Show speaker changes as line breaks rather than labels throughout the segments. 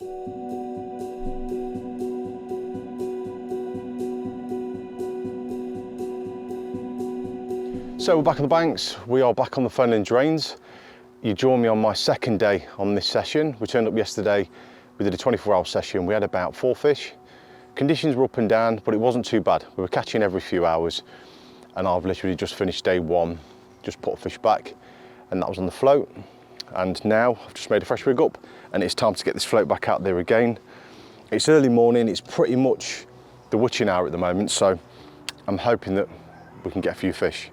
So we're back on the banks, we are back on the Fenland drains. You joined me on my second day on this session. We turned up yesterday, we did a 24-hour session, we had about 4 fish. Conditions were up and down, but it wasn't too bad. We were catching every few hours, and I've literally just finished day 1, just put a fish back, and that was on the float. And now I've just made a fresh rig up, and it's time to get this float back out there again. It's early morning, it's pretty much the witching hour at the moment, so I'm hoping that we can get a few fish.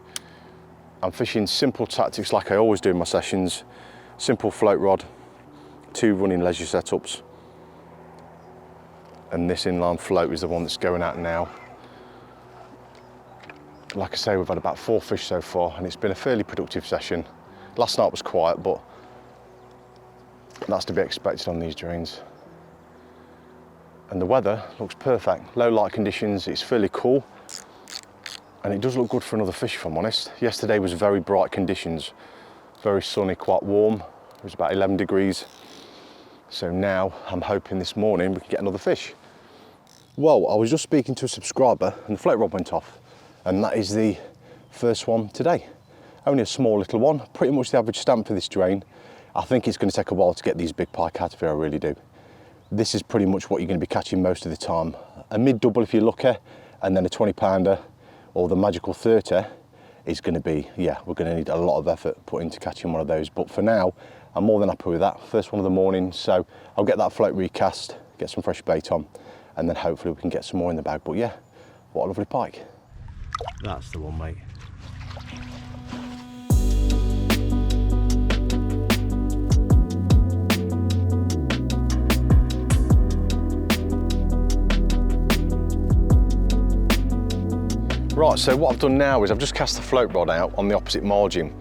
I'm fishing simple tactics like I always do in my sessions. Simple float rod, 2 running leisure setups. And this inline float is the one that's going out now. Like I say, we've had about 4 fish so far and it's been a fairly productive session. Last night was quiet, but that's to be expected on these drains. And the weather looks perfect. Low light conditions, it's fairly cool. And it does look good for another fish, if I'm honest. Yesterday was very bright conditions, very sunny, quite warm. It was about 11 degrees. So now I'm hoping this morning we can get another fish. Well, I was just speaking to a subscriber and the float rod went off. And that is the first one today. Only a small little one, pretty much the average stamp for this drain. I think it's going to take a while to get these big pike out of here, I really do. This is pretty much what you're going to be catching most of the time. A mid-double if you're lucky, and then a 20-pounder. Or the magical 30 is going to be, yeah, we're going to need a lot of effort put into catching one of those. But for now, I'm more than happy with that. First one of the morning, so I'll get that float recast, get some fresh bait on, and then hopefully we can get some more in the bag. But yeah, what a lovely pike. That's the one, mate. Right, so what I've done now is I've just cast the float rod out on the opposite margin.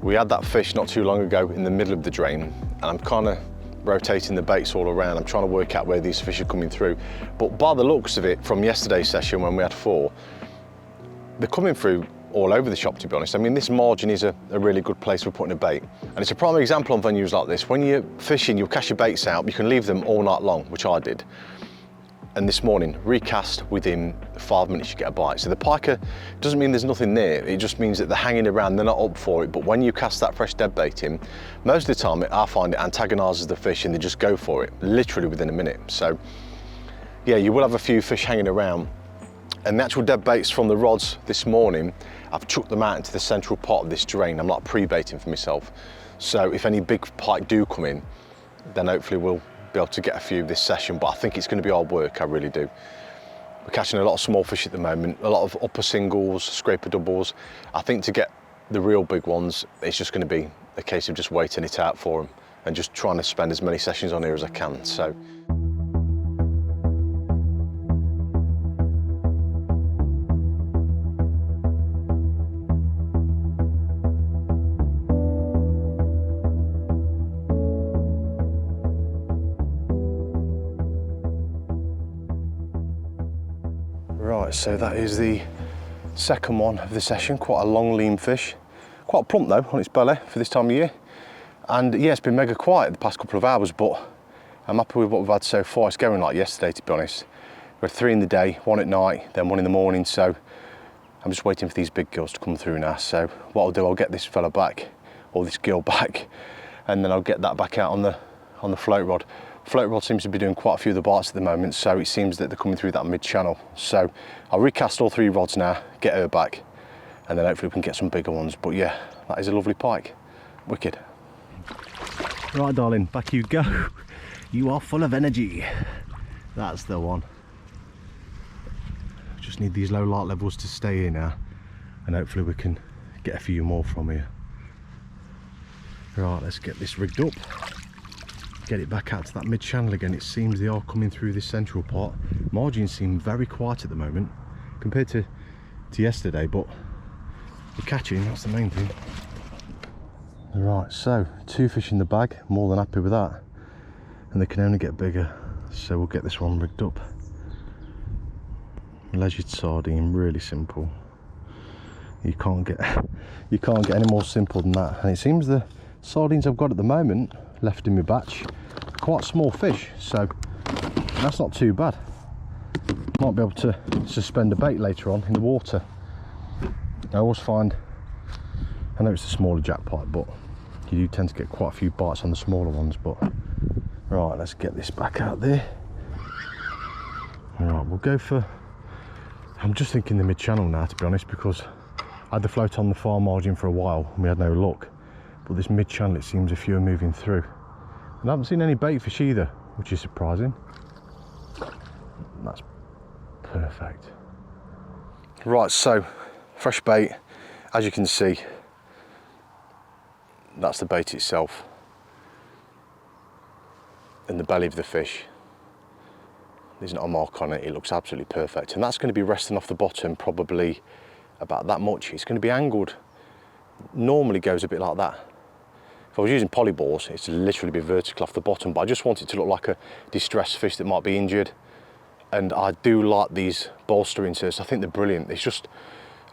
We had that fish not too long ago in the middle of the drain, and I'm kind of rotating the baits all around. I'm trying to work out where these fish are coming through. But by the looks of it, from yesterday's session when we had 4, they're coming through all over the shop, to be honest. I mean, this margin is a really good place for putting a bait. And it's a prime example on venues like this. When you're fishing, you'll cast your baits out, you can leave them all night long, which I did. And this morning, recast within 5 minutes you get a bite. So the piker doesn't mean there's nothing there, it just means that they're hanging around, they're not up for it. But when you cast that fresh dead bait in, most of the time I find it antagonises the fish and they just go for it, literally within a minute. So yeah, you will have a few fish hanging around. And the actual dead baits from the rods this morning, I've chucked them out into the central pot of this drain. I'm like pre-baiting for myself. So if any big pike do come in, then hopefully we'll be able to get a few this session, but I think it's going to be hard work, I really do. We're catching a lot of small fish at the moment, a lot of upper singles, scraper doubles. I think to get the real big ones, it's just going to be a case of just waiting it out for them and just trying to spend as many sessions on here as I can. So. Right, so that is the second one of the session, quite a long lean fish. Quite plump though on its belly for this time of year. And yeah, it's been mega quiet the past couple of hours, but I'm happy with what we've had so far. It's going like yesterday, to be honest. We had 3 in the day, 1 at night, then 1 in the morning, so I'm just waiting for these big girls to come through now. So what I'll do, I'll get this fella back, or this girl back, and then I'll get that back out on the float rod. Float rod seems to be doing quite a few of the bites at the moment, so it seems that they're coming through that mid-channel. So I'll recast all 3 rods now, get her back, and then hopefully we can get some bigger ones. But yeah, that is a lovely pike. Wicked. Right, darling, back you go. You are full of energy. That's the one. Just need these low light levels to stay here now, and hopefully we can get a few more from here. Right, let's get this rigged up. Get it back out to that mid-channel again. It seems they are coming through this central part. Margins seem very quiet at the moment compared to yesterday, but we're catching, that's the main thing. Right, so 2 fish in the bag, more than happy with that. And they can only get bigger, so we'll get this one rigged up. Leisured sardine, really simple. You can't get any more simple than that. And it seems the sardines I've got at the moment left in my batch
quite small fish, so that's not too bad. Might be able to suspend a bait later on in the water. I always find, I know it's a smaller jack pike, but you do tend to get quite a few bites on the smaller ones. But right, let's get this back out there. Right, we'll go for, I'm just thinking the mid-channel now, to be honest, because I had the float on the far margin for a while and we had no luck. But this mid-channel, it seems a few are moving through. And I haven't seen any bait fish either, which is surprising. That's perfect. Right, so fresh bait, as you can see, that's the bait itself and the belly of the fish. There's not a mark on it, it looks absolutely perfect. And that's going to be resting off the bottom probably about that much. It's going to be angled, normally goes a bit like that. If I was using polyballs, it's literally be vertical off the bottom, but I just want it to look like a distressed fish that might be injured. And I do like these bolster inserts, I think they're brilliant. It's just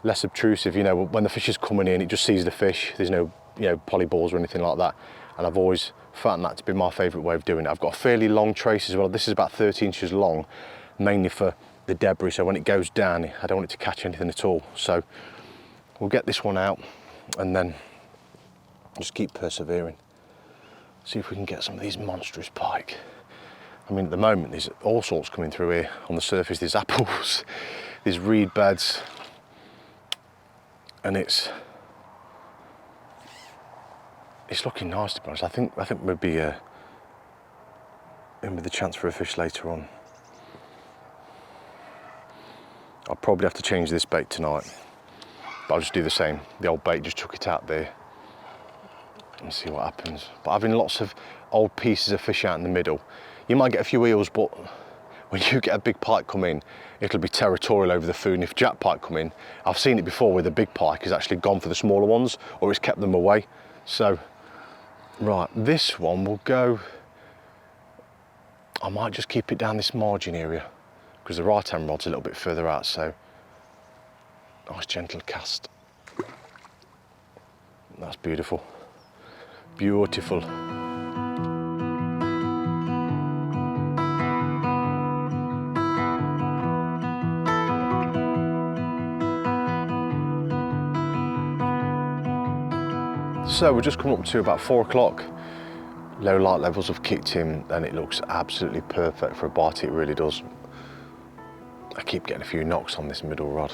less obtrusive, you know, when the fish is coming in, it just sees the fish. There's no, you know, polyballs or anything like that. And I've always found that to be my favourite way of doing it. I've got a fairly long trace as well. This is about 30 inches long, mainly for the debris. So when it goes down, I don't want it to catch anything at all. So we'll get this one out and then just keep persevering. See if we can get some of these monstrous pike. I mean, at the moment, there's all sorts coming through here. On the surface, there's apples, there's reed beds, and it's looking nice, to be honest. I think we'll be in with the chance for a fish later on. I'll probably have to change this bait tonight, but I'll just do the same. The old bait, just chuck it out there and see what happens. But having lots of old pieces of fish out in the middle, you might get a few eels, but when you get a big pike come in, it'll be territorial over the food. And if jack pike come in, I've seen it before where the big pike has actually gone for the smaller ones, or it's kept them away. So, right, this one will go, I might just keep it down this margin area, because the right hand rod's a little bit further out, so nice gentle cast. That's beautiful. Beautiful. So we're just coming up to about 4 o'clock. Low light levels have kicked in and it looks absolutely perfect for a bite, it really does. I keep getting a few knocks on this middle rod.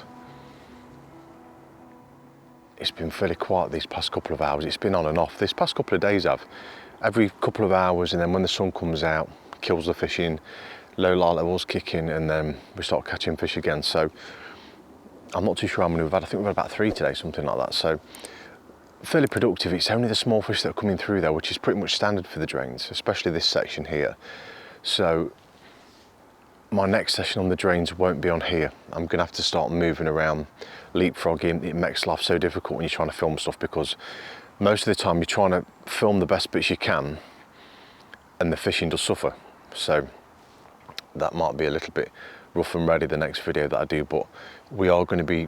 It's been fairly quiet these past couple of hours. It's been on and off. This past couple of days every couple of hours, and then when the sun comes out, kills the fish in, low light levels kick in, and then we start catching fish again. So I'm not too sure how many we've had. I think we've had about 3 today, something like that. So fairly productive. It's only the small fish that are coming through though, which is pretty much standard for the drains, especially this section here. So my next session on the drains won't be on here. I'm gonna have to start moving around, leapfrogging. It makes life so difficult when you're trying to film stuff, because most of the time you're trying to film the best bits you can and the fishing does suffer. So that might be a little bit rough and ready the next video that I do, but we are going to be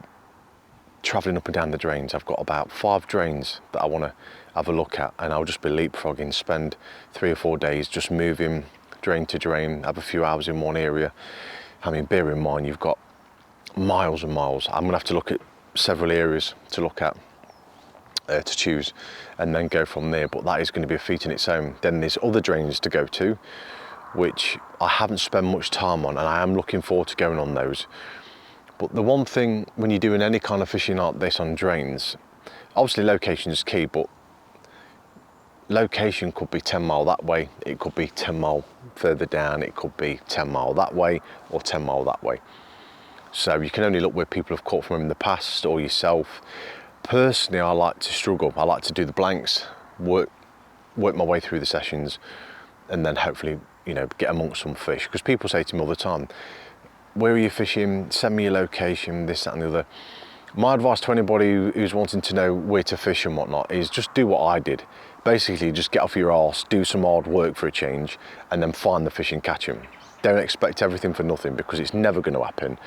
travelling up and down the drains. I've got about 5 drains that I want to have a look at, and I'll just be leapfrogging, spend 3 or 4 days just moving drain to drain, have a few hours in one area. I mean, bear in mind, you've got miles and miles. I'm gonna have to look at several areas to look at, to choose, and then go from there, but that is going to be a feat in its own. Then there's other drains to go to, which I haven't spent much time on, and I am looking forward to going on those. But the one thing when you're doing any kind of fishing like this on drains, obviously location is key, but location could be 10 mile that way, it could be 10 mile further down, it could be 10 mile that way or 10 mile that way. So you can only look where people have caught from in the past or yourself. Personally, I like to struggle. I like to do the blanks, work my way through the sessions, and then hopefully, you know, get amongst some fish. Because people say to me all the time, where are you fishing? Send me your location, this, that and the other. My advice to anybody who's wanting to know where to fish and whatnot is just do what I did. Basically, just get off your arse, do some hard work for a change, and then find the fish and catch them. Don't expect everything for nothing, because it's never going to happen.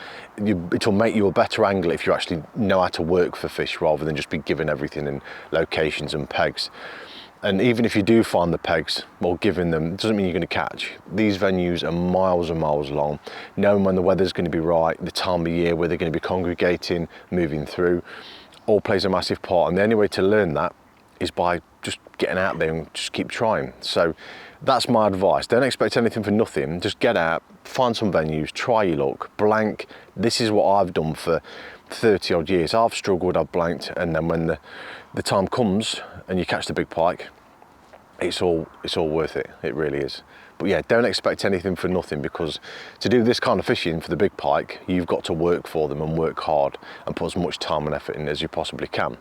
It'll make you a better angler if you actually know how to work for fish rather than just be given everything in locations and pegs. And even if you do find the pegs while giving them, it doesn't mean you're going to catch. These venues are miles and miles long. Knowing when the weather's going to be right, the time of year where they're going to be congregating, moving through, all plays a massive part. And the only way to learn that is by just getting out there and just keep trying. So that's my advice. Don't expect anything for nothing. Just get out, find some venues, try your luck, blank. This is what I've done for 30 odd years. I've struggled, I've blanked, and then when the time comes and you catch the big pike, it's all worth it. It really is. But yeah, don't expect anything for nothing, because to do this kind of fishing for the big pike, you've got to work for them and work hard and put as much time and effort in as you possibly can.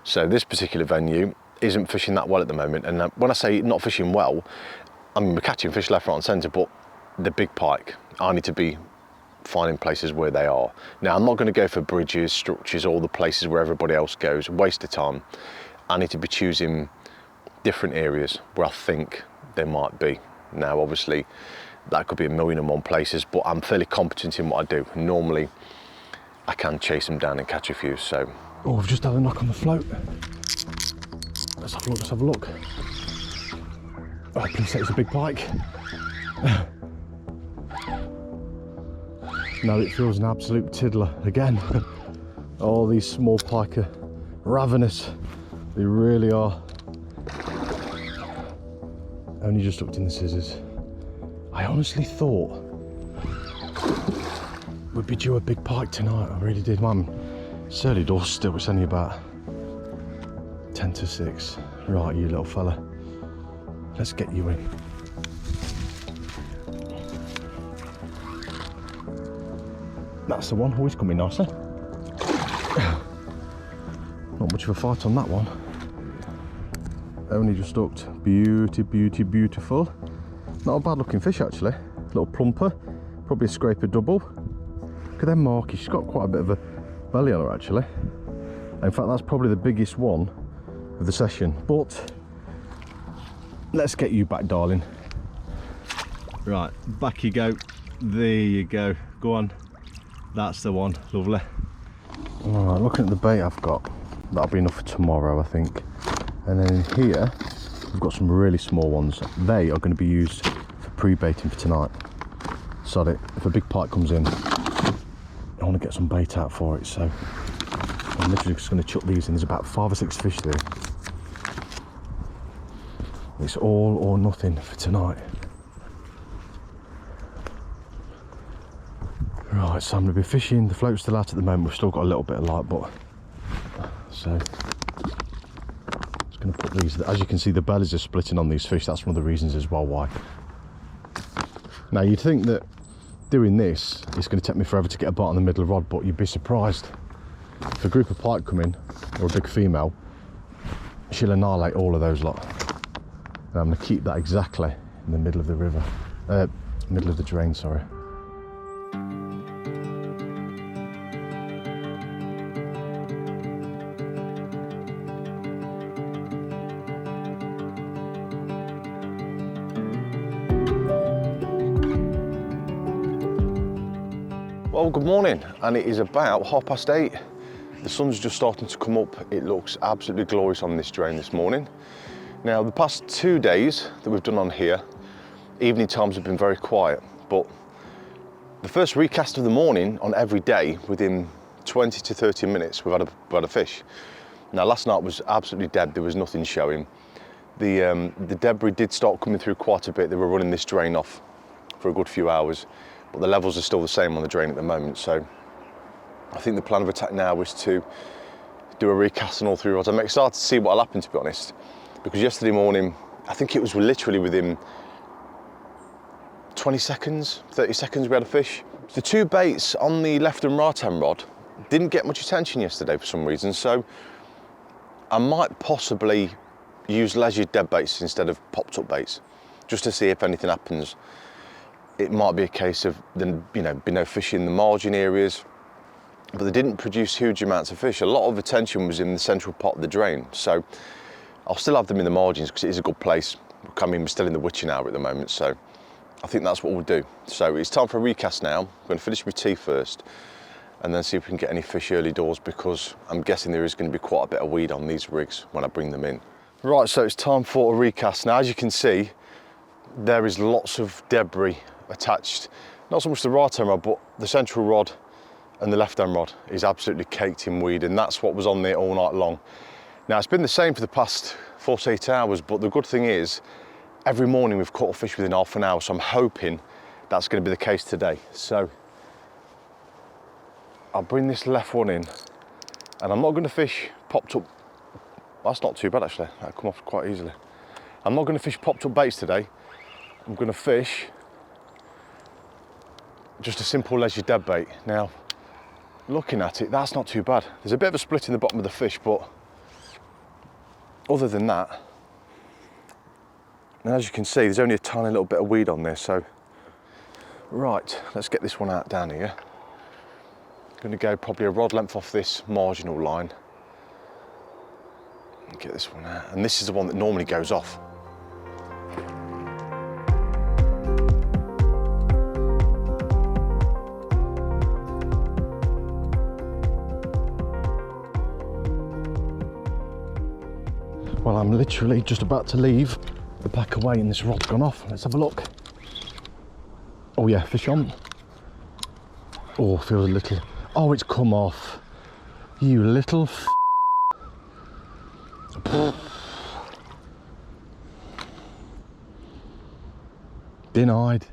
So this particular venue isn't fishing that well at the moment, and when I say not fishing well, I mean we're catching fish left, right and centre, but the big pike, I need to be finding places where they are. Now I'm not going to go for bridges, structures, all the places where everybody else goes, waste of time. I need to be choosing different areas where I think they might be. Now obviously that could be a million and one places, but I'm fairly competent in what I do. Normally I can chase them down and catch a few. So
oh, we've just had a knock on the float. Let's have a look, let's have a look. Oh, please say it's a big pike. No, it feels an absolute tiddler again. All these small pike are ravenous. They really are. Only just hooked in the scissors. I honestly thought we'd be due a big pike tonight. I really did, man. It's early doors still, it's only about 10 to 6. Right, you little fella. Let's get you in. That's the one, always coming nicer. Not much of a fight on that one. Only just hooked. Beautiful. Not a bad looking fish actually. Little plumper, probably a scraper double. Look at them markies, she's got quite a bit of a belly on her actually. In fact, that's probably the biggest one of the session. But let's get you back, darling. Right, back you go. There you go. Go on. That's the one. Lovely. Alright, looking at the bait I've got, that'll be enough for tomorrow, I think. And then in here, we've got some really small ones. They are going to be used for pre-baiting for tonight. So that if a big pike comes in, I want to get some bait out for it. So I'm literally just going to chuck these in. There's about 5 or 6 fish there. It's all or nothing for tonight. Right, so I'm going to be fishing. The float's still out at the moment. We've still got a little bit of light, but so just going to put these. As you can see, the bellies are splitting on these fish. That's one of the reasons as well why. Now you'd think that doing this is going to take me forever to get a bite on the middle rod, but you'd be surprised. If a group of pike come in, or a big female, she'll annihilate all of those lot. And I'm going to keep that exactly in the middle of the river, middle of the drain, sorry. Well, good morning, and it is about 8:30. The sun's just starting to come up. It looks absolutely glorious on this drain this morning. Now, the past 2 days that we've done on here, evening times have been very quiet, but the first recast of the morning on every day, within 20 to 30 minutes, we've had a fish. Now, last night was absolutely dead. There was nothing showing. The debris did start coming through quite a bit. They were running this drain off for a good few hours, but the levels are still the same on the drain at the moment. So I think the plan of attack now is to do a recast on all 3 rods. I'm excited to see what'll happen, to be honest, because yesterday morning, I think it was literally within 20 seconds, 30 seconds we had a fish. The 2 baits on the left and right hand rod didn't get much attention yesterday for some reason, so I might possibly use leisured dead baits instead of popped up baits, just to see if anything happens. It might be a case of there, be no fish in the margin areas, but they didn't produce huge amounts of fish. A lot of attention was in the central part of the drain, so I'll still have them in the margins because it is a good place. I mean, we're still in the witching hour at the moment, so I think that's what we'll do. So it's time for a recast now. I'm going to finish with tea first and then see if we can get any fish early doors, because I'm guessing there is going to be quite a bit of weed on these rigs when I bring them in. Right, so it's time for a recast. Now, as you can see, there is lots of debris attached, not so much the right hand rod, but the central rod and the left hand rod is absolutely caked in weed, and that's what was on there all night long. Now, it's been the same for the past 48 hours, but the good thing is, every morning we've caught a fish within half an hour, so I'm hoping that's going to be the case today. So I'll bring this left one in, and I'm not going to fish popped up. That's not too bad actually, that'll come off quite easily. I'm not going to fish popped up baits today. I'm going to fish just a simple leisure dead bait. Now, looking at it, that's not too bad. There's a bit of a split in the bottom of the fish, but other than that, and as you can see, there's only a tiny little bit of weed on there, so right, let's get this one out down here. I'm going to go probably a rod length off this marginal line. Get this one out, and this is the one that normally goes off. Well, I'm literally just about to leave the pack away and this rod's gone off. Let's have a look. Oh yeah, fish on. Oh, feels a little, oh, it's come off. You little Denied.